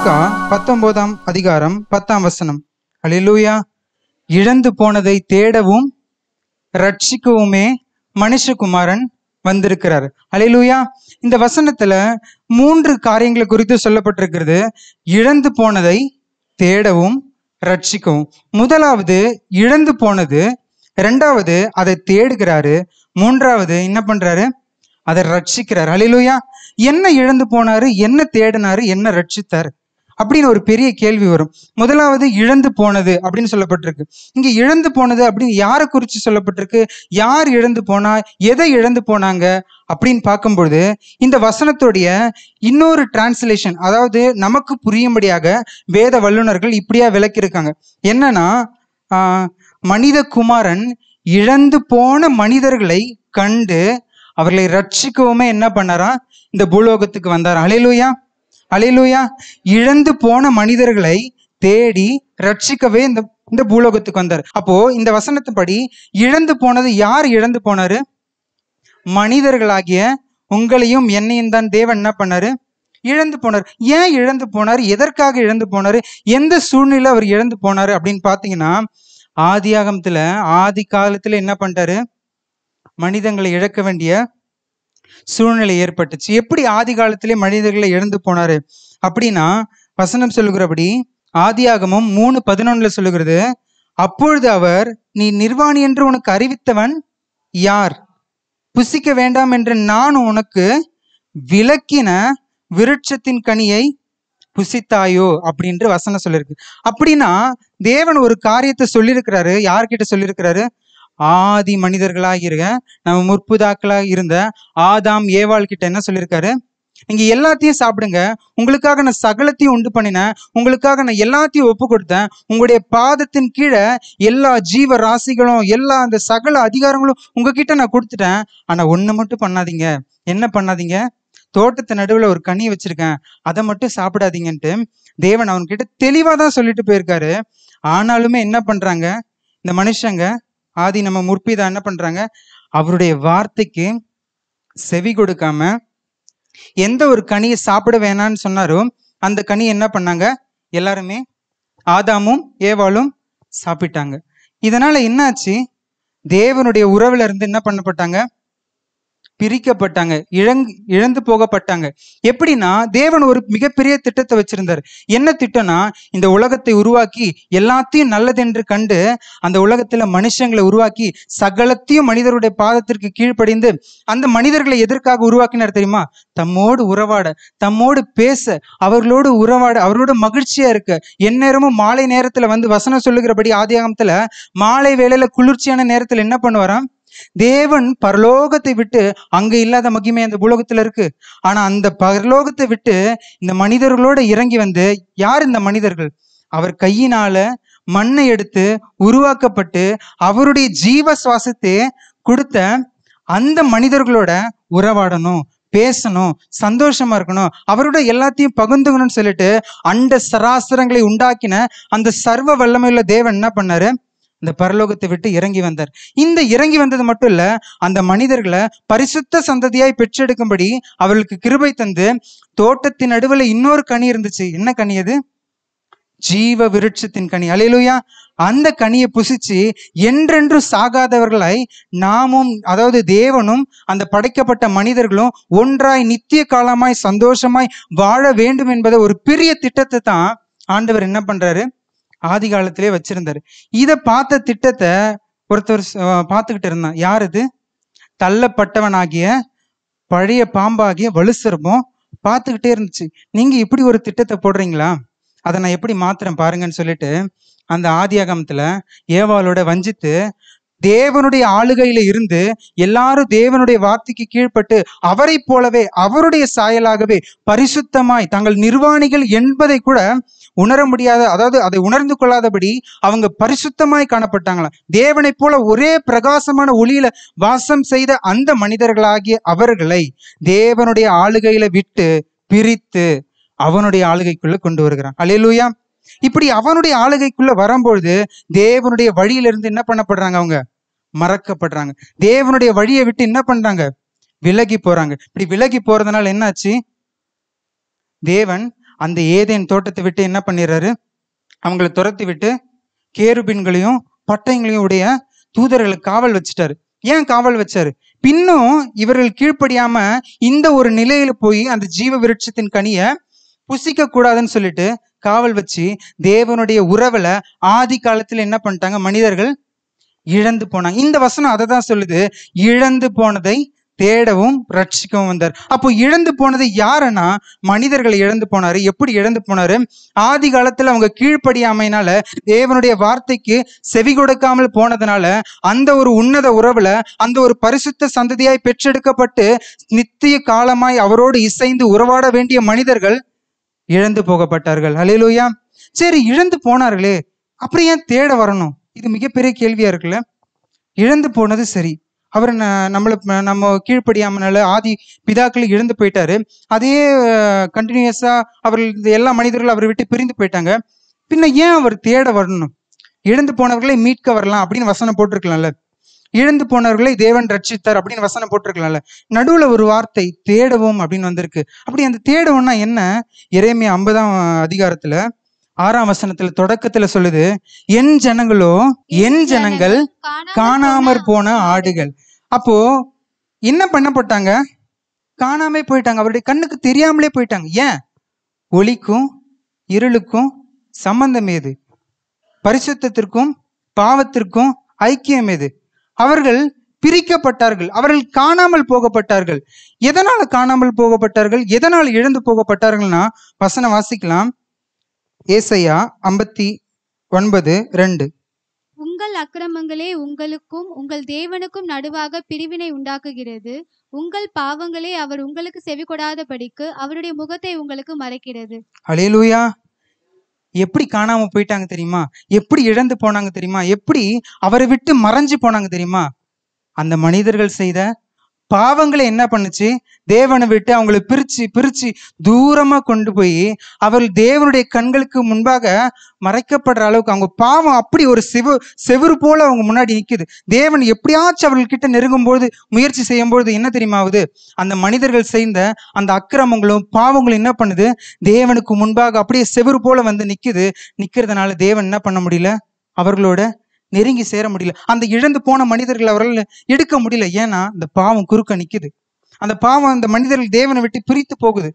லூக்கா 19ஆம் அதிகாரம் 10ஆம் வசனம். அல்லேலூயா. இழந்து போனதை தேடவும் ரட்சிக்கவுமே மனுஷகுமாரன் வந்திருக்கிறார். அல்லேலூயா. இந்த வசனத்துல 3 காரியங்களை குறித்து சொல்லப்பட்டிருக்கிறது. இழந்து போனதை தேடவும் ரட்சிக்கவும். முதலாவது இழந்து போனது, 2வது அதை தேடுகிறாரு, 3வது என்ன பண்றாரு? அதை ரட்சிக்கிறார். அல்லேலூயா. என்ன இழந்து போனாரு, என்ன தேடினாரு, என்ன ரட்சித்தார் அப்படின்னு ஒரு பெரிய கேள்வி வரும். முதலாவது இழந்து போனது அப்படின்னு சொல்லப்பட்டிருக்கு. இங்க இழந்து போனது அப்படின்னு யாரை குறித்து சொல்லப்பட்டிருக்கு? யார் இழந்து போனா, எதை இழந்து போனாங்க அப்படின்னு பார்க்கும்பொழுது இந்த வசனத்துடைய இன்னொரு டிரான்ஸ்லேஷன், அதாவது நமக்கு புரியும்படியாக வேத வல்லுநர்கள் இப்படியா விளக்கியிருக்காங்க. என்னன்னா, மனித குமாரன் இழந்து போன மனிதர்களை கண்டு அவர்களை ரட்சிக்கவுமே என்ன பண்ணாரா? இந்த பூலோகத்துக்கு வந்தார். அல்லேலூயா, அல்லேலூயா. இழந்து போன மனிதர்களை தேடி ரட்சிக்கவே இந்த பூலோகத்துக்கு வந்தார். அப்போ இந்த வசனத்துப்படி இழந்து போனது யார் இழந்து போனாரு? மனிதர்களாகிய உங்களையும் என்னையும் தான் தேவன் என்ன பண்ணாரு? இழந்து போனார். ஏன் இழந்து போனார்? எதற்காக இழந்து போனாரு? எந்த சூழ்நிலை அவர் இழந்து போனாரு அப்படின்னு பாத்தீங்கன்னா, ஆதியாகமத்துல ஆதி காலத்துல என்ன பண்ணிட்டாரு? மனிதங்களை இழக்க வேண்டிய சூழ்நிலை ஏற்பட்டுச்சு. எப்படி ஆதி காலத்திலே மனிதர்களை இழந்து போனாரு அப்படின்னா, வசனம் சொல்லுகிறபடி ஆதியாகமம் 3:11 சொல்லுகிறது, அப்பொழுது அவர், நீ நிர்வாணி என்று உனக்கு அறிவித்தவன் யார்? புசிக்க வேண்டாம் என்று நான் உனக்கு விலக்கின விருட்சத்தின் கனியை புசித்தாயோ அப்படின்ற வசனம் சொல்லியிருக்கு. அப்படின்னா தேவன் ஒரு காரியத்தை சொல்லியிருக்கிறாரு. யார்கிட்ட சொல்லியிருக்கிறாரு? ஆதி மனிதர்களாக இருக்க நம்ம முற்புதாக்களாக இருந்த ஆதாம் ஏவாள் கிட்ட என்ன சொல்லியிருக்காரு? நீங்க எல்லாத்தையும் சாப்பிடுங்க, உங்களுக்காக நான் சகலத்தையும் உண்டு பண்ணினேன், உங்களுக்காக நான் எல்லாத்தையும் ஒப்பு கொடுத்தேன், உங்களுடைய பாதத்தின் கீழே எல்லா ஜீவ ராசிகளும் எல்லா அந்த சகல அதிகாரங்களும் உங்ககிட்ட நான் கொடுத்துட்டேன். ஆனா ஒண்ணு மட்டும் பண்ணாதீங்க. என்ன பண்ணாதீங்க? தோட்டத்து நடுவுல ஒரு கனி வச்சிருக்கேன், அதை மட்டும் சாப்பிடாதீங்கன்ட்டு தேவன் அவன்கிட்ட தெளிவா தான் சொல்லிட்டு போயிருக்காரு. ஆனாலுமே என்ன பண்றாங்க இந்த மனுஷங்க? ஆதி நம்ம முற்பிதா என்ன பண்றாங்க? அவருடைய வார்த்தைக்கு செவி கொடுக்காம எந்த ஒரு கனியை சாப்பிட வேணான்னு சொன்னாரோ அந்த கனி என்ன பண்ணாங்க? எல்லாருமே ஆதாமும் ஏவாளும் சாப்பிட்டாங்க. இதனால என்னாச்சு? தேவனுடைய உறவுல இருந்து என்ன பண்ணப்பட்டாங்க? பிரிக்கப்பட்டாங்க, இழந்து போகப்பட்டாங்க. எப்படின்னா, தேவன் ஒரு மிகப்பெரிய திட்டத்தை வச்சிருந்தார். என்ன திட்டம்னா, இந்த உலகத்தை உருவாக்கி எல்லாத்தையும் நல்லதென்று கண்டு அந்த உலகத்துல மனுஷங்களை உருவாக்கி சகலத்தையும் மனிதருடைய பாதத்திற்கு கீழ்ப்படிந்து அந்த மனிதர்களை எதற்காக உருவாக்கினார் தெரியுமா? தம்மோடு உறவாட, தம்மோடு பேச, அவர்களோடு உறவாட, அவர்களோட மகிழ்ச்சியா இருக்க. எந்நேரமும் மாலை நேரத்துல வந்து வசனம் சொல்லுகிறபடி ஆதியாகமத்துல மாலை வேளையில குளிர்ச்சியான நேரத்துல என்ன பண்ணுவாராம்? தேவன் பரலோகத்தை விட்டு, அங்க இல்லாத மகிமை அந்த பூலோகத்துல இருக்கு, ஆனா அந்த பரலோகத்தை விட்டு இந்த மனிதர்களோட இறங்கி வந்து, யார் இந்த மனிதர்கள்? அவர் கையினால மண்ணை எடுத்து உருவாக்கப்பட்டு அவருடைய ஜீவ சுவாசத்தை கொடுத்த அந்த மனிதர்களோட உறவாடணும், பேசணும், சந்தோஷமா இருக்கணும், அவரோட எல்லாத்தையும் பகிர்ந்துக்கணும்னு சொல்லிட்டு அண்ட சராசரங்களை உண்டாக்கின அந்த சர்வ வல்லமையுள்ள தேவன் என்ன பண்ணாரு? இந்த பரலோகத்தை விட்டு இறங்கி வந்தார். இந்த இறங்கி வந்தது மட்டும் இல்ல, அந்த மனிதர்களை பரிசுத்த சந்ததியாய் பெற்றெடுக்கும்படி அவர்களுக்கு கிருபை தந்து தோட்டத்தின் நடுவுல இன்னொரு கனி இருந்துச்சு. என்ன கனி அது? ஜீவ விருட்சத்தின் கனி. அல்லேலூயா. அந்த கனியை புசிச்சு என்றென்றும் சாகாதவர்களாய் நாமும், அதாவது தேவனும் அந்த படைக்கப்பட்ட மனிதர்களும் ஒன்றாய் நித்திய காலமாய் சந்தோஷமாய் வாழ வேண்டும் என்பதை ஒரு பெரிய திட்டத்தை தான் ஆண்டவர் என்ன பண்றாரு? ஆதி காலத்திலே வச்சிருந்தாரு. இதை பார்த்த திட்டத்தை ஒருத்தர் பார்த்துக்கிட்டு இருந்தான். யார் இது? தள்ளப்பட்டவனாகிய பழைய பாம்பாகிய வலுசர்பம் பார்த்துக்கிட்டே இருந்துச்சு. நீங்க இப்படி ஒரு திட்டத்தை போடுறீங்களா, அதை நான் எப்படி மாத்துறேன் பாருங்கன்னு சொல்லிட்டு அந்த ஆதியாகமத்துல ஏவாளோட வஞ்சித்து தேவனுடைய ஆளுகையில இருந்து எல்லாரும் தேவனுடைய வார்த்தைக்கு கீழ்ப்பட்டு அவரை போலவே அவருடைய சாயலாகவே பரிசுத்தமாய் தங்கள் நிர்வாணிகள் என்பதை கூட உணர முடியாத, அதாவது அதை உணர்ந்து கொள்ளாதபடி அவங்க பரிசுத்தமாய் காணப்பட்டாங்களாம். தேவனை போல ஒரே பிரகாசமான ஒளியில வாசம் செய்த அந்த மனிதர்களாகிய அவர்களை தேவனுடைய ஆளுகையில விட்டு பிரித்து அவனுடைய ஆளுகைக்குள்ள கொண்டு வருகிறான். அல்லேலூயா. இப்படி அவனுடைய ஆளுகைக்குள்ள வரும்பொழுது தேவனுடைய வழியிலிருந்து என்ன பண்ணப்படுறாங்க? அவங்க மறக்கப்படுறாங்க. தேவனுடைய வழியை விட்டு என்ன பண்றாங்க? விலகி போறாங்க. இப்படி விலகி போறதுனால என்னாச்சு? தேவன் அந்த ஏதேன் தோட்டத்தை விட்டு என்ன பண்ணிடுறாரு, அவங்களை துரத்தி விட்டு கேருபீன்களையும் பட்டயங்களையும் உடைய தூதர்களை காவல் வச்சுட்டாரு. ஏன் காவல் வச்சாரு? பின்னும் இவர்கள் கீழ்ப்படியாம இந்த ஒரு நிலையில போய் அந்த ஜீவ விருட்சத்தின் கனியை புசிக்க கூடாதுன்னு சொல்லிட்டு காவல் வச்சு தேவனுடைய உறவுல ஆதி காலத்துல என்ன பண்ணிட்டாங்க, மனிதர்கள் இழந்து போனாங்க. இந்த வசனம் அதை தான் சொல்லுது, இழந்து போனதை தேடவும் ரட்சிக்கவும் வந்தார். அப்போ இழந்து போனது யாருன்னா மனிதர்களை இழந்து போனாரு. எப்படி இழந்து போனாரு? ஆதி காலத்துல அவங்க கீழ்ப்படியாமையினால, தேவனுடைய வார்த்தைக்கு செவி கொடுக்காமல் போனதுனால, அந்த ஒரு உன்னத உறவுல அந்த ஒரு பரிசுத்த சந்ததியாய் பெற்றெடுக்கப்பட்டு நித்திய காலமாய் அவரோடு இசைந்து உறவாட வேண்டிய மனிதர்கள் இழந்து போகப்பட்டார்கள். ஹல்லேலூயா. சரி, இழந்து போனார்களே, அப்புறம் ஏன் தேட வரணும்? இது மிகப்பெரிய கேள்வியா இருக்குல்ல. இழந்து போனது சரி, அவர் நம்ம கீழ்ப்படியாமனால ஆதி பிதாக்கள் இழந்து போயிட்டாரு. அதே கண்டினியூஸா அவர்கள் எல்லா மனிதர்களும் அவரை விட்டு பிரிந்து போயிட்டாங்க. பின்ன ஏன் அவர் தேட வரணும்? இழந்து போனவர்களை மீட்க வரலாம் அப்படின்னு வசனம் போட்டிருக்கலாம்ல. இழந்து போனவர்களை தேவன் ரட்சித்தார் அப்படின்னு வசனம் போட்டிருக்கலாம்ல. நடுவுல ஒரு வார்த்தை தேடவும் அப்படின்னு வந்திருக்கு. அப்படி அந்த தேடவும்னா என்ன? எரேமியா 50ஆம் அதிகாரத்துல 6ஆம் வசனத்துல தொடக்கத்துல சொல்லுது, என் ஜனங்களோ என் ஜனங்கள் காணாமற் போன ஆடுகள். அப்போ என்ன பண்ணப்பட்டாங்க? காணாம போயிட்டாங்க. அவருடைய கண்ணுக்கு தெரியாமலே போயிட்டாங்க. ஏன்? ஒளிக்கும் இருளுக்கும் சம்பந்தம் ஏது? பரிசுத்தத்திற்கும் பாவத்திற்கும் ஐக்கியம் ஏது? அவர்கள் பிரிக்கப்பட்டார்கள், அவர்கள் காணாமல் போகப்பட்டார்கள். எதனால காணாமல் போகப்பட்டார்கள்? எதனால் இழந்து போகப்பட்டார்கள்னா வசனம் வாசிக்கலாம். ஏசாயா 59:2. உங்கள் அக்கிரமங்களே உங்களுக்கும் உங்கள் தேவனுக்கும் நடுவாக பிரிவினை உண்டாக்குகிறது. உங்கள் பாவங்களே அவர் உங்களுக்கு செவி கொடாதபடிக்கு அவருடைய முகத்தை உங்களுக்கு மறைக்கிறது. ஹல்லேலூயா. எப்படி காணாம போயிட்டாங்க தெரியுமா? எப்படி இழந்து போனாங்க தெரியுமா? எப்படி அவரை விட்டு மறைஞ்சு போனாங்க தெரியுமா? அந்த மனிதர்கள் செய்த பாவங்களை என்ன பண்ணுச்சு? தேவனை விட்டு அவங்களை பிரிச்சு பிரிச்சு தூரமா கொண்டு போய் அவர்கள் தேவனுடைய கண்களுக்கு முன்பாக மறைக்கப்படுற அளவுக்கு அவங்க பாவம் அப்படி ஒரு செவுறு போல அவங்க முன்னாடி நிக்குது. தேவன் எப்படியாச்சும் அவர்கள்கிட்ட நெருங்கும்போது, முயற்சி செய்யும்போது என்ன தெரியுமாவது? அந்த மனிதர்கள் செய்த அந்த அக்கிரமங்களும் பாவங்களும் என்ன பண்ணுது? தேவனுக்கு முன்பாக அப்படியே செவுறு போல வந்து நிக்குது. நிக்கிறதுனால தேவன் என்ன பண்ண முடியல? அவர்களோட நெருங்கி சேர முடியல. அந்த இழந்து போன மனிதர்கள் அவர்கள் எடுக்க முடியல. ஏன்னா இந்த பாவம் குறுக்க நிக்குது. அந்த பாவம் அந்த மனிதர்கள் தேவனை விட்டு பிரித்து போகுது.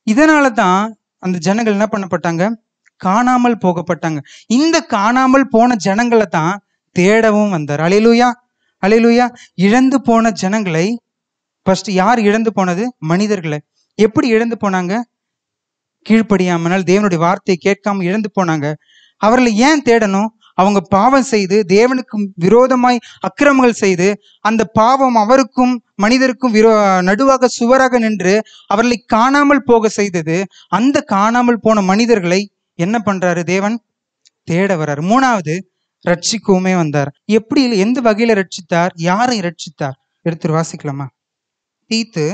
இதனால தான் அந்த ஜனங்கள் என்ன பண்ணப்பட்டாங்க? காணாமல் போகப்பட்டாங்க. இந்த காணாமல் போன ஜனங்களை தான் தேடவும் வந்தார். அல்லேலூயா, அல்லேலூயா. இழந்து போன ஜனங்களை ஃபர்ஸ்ட் யார் இழந்து போனது? மனிதர்களை. எப்படி இழந்து போனாங்க? கீழ்ப்படியாமல் தேவனுடைய வார்த்தையை கேட்காம இழந்து போனாங்க. அவர்களை ஏன் தேடணும்? அவங்க பாவம் செய்து தேவனுக்கு விரோதமாய் அக்கிரமங்கள் செய்து அந்த பாவம் அவருக்கும் மனிதருக்கும் நடுவாக சுவராக நின்று அவர்களை காணாமல் போக செய்தது. அந்த காணாமல் போன மனிதர்களை என்ன பண்றாரு? தேவன் தேட வர்றாரு. மூணாவது, ரட்சிக்கவுமே வந்தார். எப்படி, எந்த வகையில ரட்சித்தார்? யாரை ரட்சித்தார்? எடுத்து வாசிக்கலாமா? தீத்து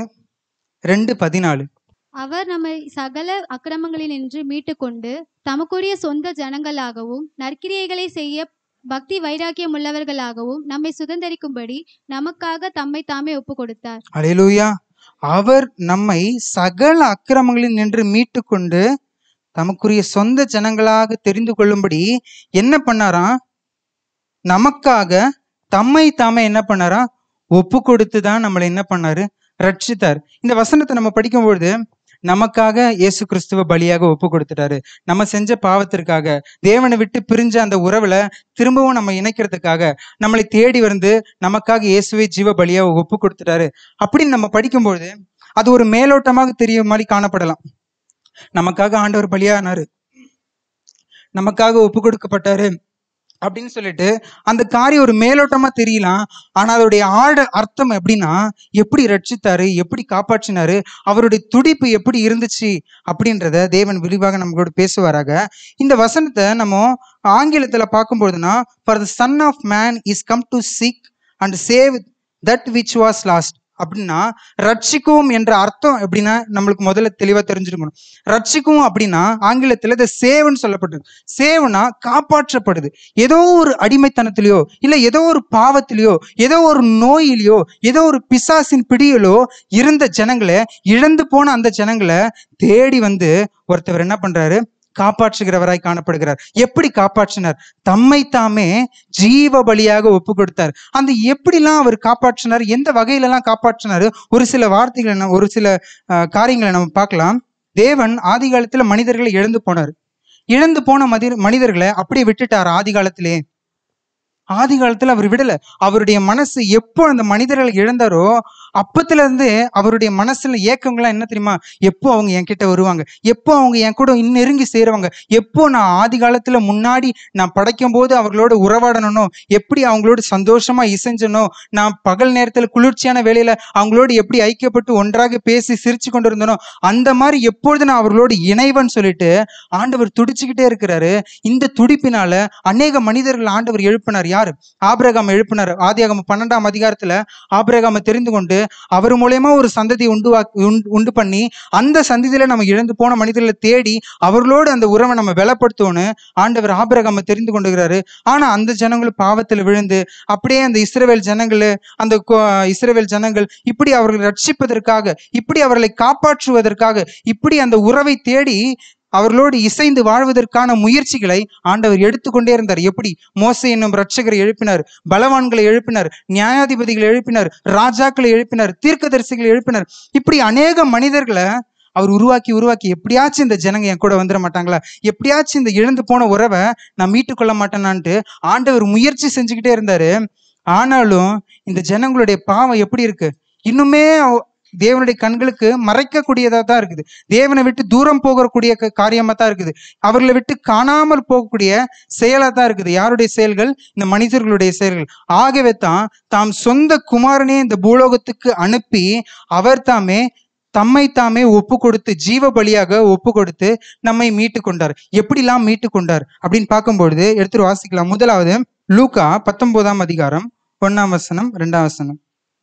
2:14. அவர் நம்மை சகல அக்கிரமங்களில் நின்று மீட்டு கொண்டு தமக்குரிய சொந்த ஜனங்களாகவும் நற்கிரியைகளை செய்ய பக்தி வைராக்கியம் உள்ளவர்களாகவும் நம்மை சுதந்தரிக்கும்படி நமக்காக தம்மை தாமே ஒப்பு கொடுத்தார். அல்லேலூயா. அவர் நம்மை சகல அக்கிரமங்களில் நின்று மீட்டு கொண்டு தமக்குரிய சொந்த ஜனங்களாக தெரிந்து கொள்ளும்படி என்ன பண்ணாராம்? நமக்காக தம்மை தாமே என்ன பண்ணாராம்? ஒப்பு கொடுத்து தான் நம்மளை என்ன பண்ணாரு? ரட்சித்தார். இந்த வசனத்தை நம்ம படிக்கும்பொழுது நமக்காக இயேசு கிறிஸ்துவ பலியாக ஒப்பு கொடுத்துட்டாரு. நம்ம செஞ்ச பாவத்திற்காக, தேவனை விட்டு பிரிஞ்ச அந்த உறவுல திரும்பவும் நம்ம இணைக்கிறதுக்காக நம்மளை தேடி வந்து நமக்காக இயேசுவை ஜீவ பலியாக ஒப்பு கொடுத்துட்டாரு அப்படின்னு நம்ம படிக்கும்பொழுது அது ஒரு மேலோட்டமாக தெரிய மாதிரி காணப்படலாம். நமக்காக ஆண்டவர் பலியானாரு, நமக்காக ஒப்பு கொடுக்கப்பட்டாரு அப்படின்னு சொல்லிட்டு அந்த காரியம் ஒரு மேலோட்டமா தெரியலாம். ஆனா அதோடைய அர்த்தம் எப்படின்னா, எப்படி ரட்சித்தாரு, எப்படி காப்பாற்றினாரு, அவருடைய துடிப்பு எப்படி இருந்துச்சு அப்படின்றத தேவன் விரிவாக நம்மளோட பேசுவாராக. இந்த வசனத்தை நம்ம ஆங்கிலத்துல பார்க்கும்போதுன்னா, for the son of man is come to seek and save that which was lost. அப்படின்னா ரட்சிக்கவும் என்ற அர்த்தம் எப்படின்னா நம்மளுக்கு முதல்ல தெளிவா தெரிஞ்சிருக்கணும். ரட்சிக்கவும் அப்படின்னா ஆங்கிலத்துல இந்த சேவன் சொல்லப்பட்டது. சேவனா காப்பாற்றப்படுது. ஏதோ ஒரு அடிமைத்தனத்திலேயோ இல்ல ஏதோ ஒரு பாவத்திலேயோ ஏதோ ஒரு நோயிலையோ ஏதோ ஒரு பிசாசின் பிடியிலோ இருந்த ஜனங்களை, இழந்து போன அந்த ஜனங்களை தேடி வந்து ஒருத்தவர் என்ன பண்றாரு, காப்பாற்றுகிறவராய் காணப்படுகிறார். எப்படி காப்பாற்றினார்? தம்மை தாமே ஜீவ பலியாக ஒப்பு கொடுத்தார். அந்த எப்படிலாம் அவர் காப்பாற்றினார், எந்த வகையிலலாம் காப்பாற்றினாரு, ஒரு சில வார்த்தைகளை ஒரு சில காரியங்களை நம்ம பார்க்கலாம். தேவன் ஆதி காலத்துல மனிதர்களை இழந்து போனார். இழந்து போன மனிதர்களை அப்படியே விட்டுட்டார். ஆதி காலத்துல அவர் விடல. அவருடைய மனசு எப்போ அந்த மனிதர்களை இழந்தாரோ அப்பத்துல இருந்து அவருடைய மனசுல ஏக்கங்கள்லாம் என்ன தெரியுமா, எப்போ அவங்க என்கிட்ட வருவாங்க, எப்போ அவங்க என் கூட இன்னும் நெருங்கி சேருவாங்க, எப்போ நான் ஆதி காலத்துல முன்னாடி நான் படைக்கும் போது அவர்களோட உறவாடணும், எப்படி அவங்களோட சந்தோஷமா இசைஞ்சனோ, நான் பகல் நேரத்துல குளிர்ச்சியான வேலையில அவங்களோடு எப்படி ஐக்கியப்பட்டு ஒன்றாக பேசி சிரிச்சு கொண்டு இருந்தனோ அந்த மாதிரி எப்பொழுது நான் அவர்களோடு இணைவன் சொல்லிட்டு ஆண்டவர் துடிச்சுக்கிட்டே இருக்கிறாரு. இந்த துடிப்பினால அநேக மனிதர்கள் ஆண்டவர் எழுப்பினார். யாரு? ஆபிரகாம் எழுப்பினார். ஆதியாகமம் 12ஆம் அதிகாரத்துல ஆபிரகாமை தெரிந்து கொண்டு அவர் மூலமா ஒரு சந்ததி உண்டு பண்ணி அந்த சந்ததியில நம்ம இழந்து போன மனிதர்களை தேடி அவர்களோடு அந்த உறவை நம்ம பலப்படுத்தோன்னு ஆண்டவர் ஆபிரகாமை தெரிந்து கொண்டுகிறாரு. ஆனா அந்த ஜனங்களும் பாவத்தில் விழுந்து அப்படியே அந்த இஸ்ரவேல் ஜனங்கள் இப்படி அவர்களை ரட்சிப்பதற்காக, இப்படி அவர்களை காப்பாற்றுவதற்காக, இப்படி அந்த உறவை தேடி அவர்களோடு இசைந்து வாழ்வதற்கான முயற்சிகளை ஆண்டவர் எடுத்துக்கொண்டே இருந்தார். எப்படி? மோசே என்னும் ரட்சகரை எழுப்பினார், பலவான்களை எழுப்பினார், நியாயாதிபதிகளை எழுப்பினார், ராஜாக்களை எழுப்பினார், தீர்க்கதரிசிகளை எழுப்பினார். இப்படி அநேக மனிதர்களை அவர் உருவாக்கி எப்படியாச்சும் இந்த ஜனங்க என் கூட வந்துட மாட்டாங்களா, எப்படியாச்சும் இந்த இழந்து போன உறவை நான் மீட்டுக்கொள்ள மாட்டேனான்ட்டு ஆண்டவர் முயற்சி செஞ்சுக்கிட்டே இருந்தாரு. ஆனாலும் இந்த ஜனங்களுடைய பாவம் எப்படி இருக்கு, இன்னுமே தேவனுடைய கண்களுக்கு மறைக்கக்கூடியதா தான் இருக்குது. தேவனை விட்டு தூரம் போகக்கூடிய காரியமா தான் இருக்குது. அவர்களை விட்டு காணாமல் போகக்கூடிய செயலா தான் இருக்குது. யாருடைய செயல்கள்? இந்த மனிதர்களுடைய செயல்கள். ஆகவே தான் தாம் சொந்த குமாரனே இந்த பூலோகத்துக்கு அனுப்பி அவர் தம்மை தாமே ஒப்பு கொடுத்து ஜீவ பலியாக ஒப்பு கொடுத்து நம்மை மீட்டு கொண்டார். எப்படிலாம் மீட்டு கொண்டார் அப்படின்னு பார்க்கும்பொழுது எடுத்துட்டு வாசிக்கலாம். முதலாவது லூக்கா 19ஆம் அதிகாரம் 1ஆம் வசனம் 2ஆம் வசனம்.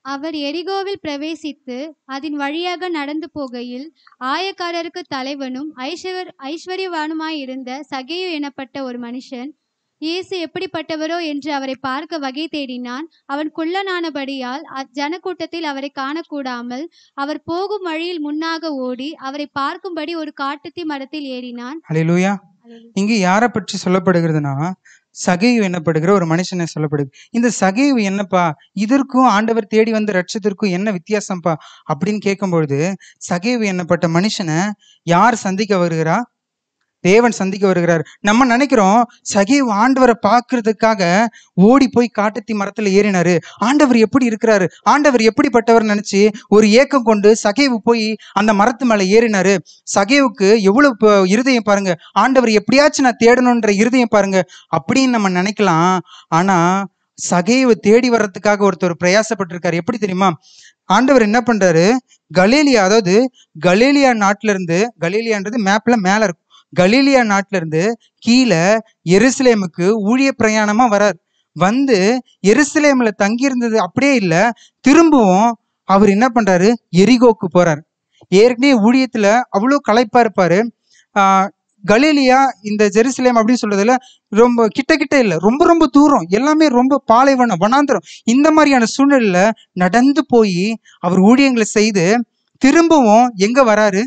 அவர் எரிகோவில் பிரவேசித்து அதன் வழியாக நடந்து போகையில் ஆயக்காரருக்கு தலைவனும் ஐஸ்வர்யவானுமாயிருந்த சகேயு எனப்பட்ட ஒரு மனுஷன் இயேசு எப்படிப்பட்டவரோ என்று அவரை பார்க்க வகை தேடினான். அவன் குள்ளனானபடியால் ஜனக்கூட்டத்தில் அவரை காணக்கூடாமல் அவர் போகும் வழியில் முன்னாக ஓடி அவரை பார்க்கும்படி ஒரு காட்டுத்தி மரத்தில் ஏறினான். அல்லேலூயா. இங்கு யாரை பற்றி சொல்லப்படுகிறதுனா சகேயு என்னப்படுகிற ஒரு மனுஷனை சொல்லப்படுது. இந்த சகேயு என்னப்பா, இதற்கும் ஆண்டவர் தேடி வந்து ரட்சத்திற்கும் என்ன வித்தியாசம்ப்பா அப்படின்னு கேட்கும்பொழுது, சகேயு என்னப்பட்ட மனுஷனை யார் சந்திக்க வருகிறா? தேவன் சந்திக்க வருகிறார். நம்ம நினைக்கிறோம் சகேயு ஆண்டவரை பார்க்கறதுக்காக ஓடி போய் காட்டுத்தி மரத்துல ஏறினாரு, ஆண்டவர் எப்படி இருக்கிறாரு, ஆண்டவர் எப்படிப்பட்டவர் நினைச்சு ஒரு ஏக்கம் கொண்டு சகேயு போய் அந்த மரத்து மேல ஏறினாரு. சகேவுக்கு எவ்வளவு இருதயம் பாருங்க, ஆண்டவர் எப்படியாச்சும் நான் தேடணுன்ற இருதயம் பாருங்க அப்படின்னு நம்ம நினைக்கலாம். ஆனா சகேவை தேடி வர்றதுக்காக ஒருத்தர் பிரயாசப்பட்டிருக்காரு. எப்படி தெரியுமா? ஆண்டவர் என்ன பண்றாரு, கலீலியா, அதாவது கலீலியா நாட்டுல இருந்து, கலீலியான்றது மேப்ல மேல இருக்கும், கலீலியா நாட்டுல இருந்து கீழே எருசலேமுக்கு ஊழிய பிரயாணமா வரார். வந்து எருசலேம்ல தங்கி இருந்தது அப்படியே இல்ல, திரும்பவும் அவர் என்ன பண்றாரு, எரிகோக்கு போறார். ஏற்கனவே ஊழியத்துல அவ்வளவு களைப்பா இருப்பாரு. கலீலியா இந்த ஜெருசலேம் அப்படின்னு சொல்றதுல ரொம்ப கிட்ட இல்ல, ரொம்ப ரொம்ப தூரம், எல்லாமே ரொம்ப பாலைவனம், வனாந்திரம். இந்த மாதிரியான சூழ்நிலையில நடந்து போய் அவர் ஊழியங்களை செய்து திரும்பவும் எங்க வராரு,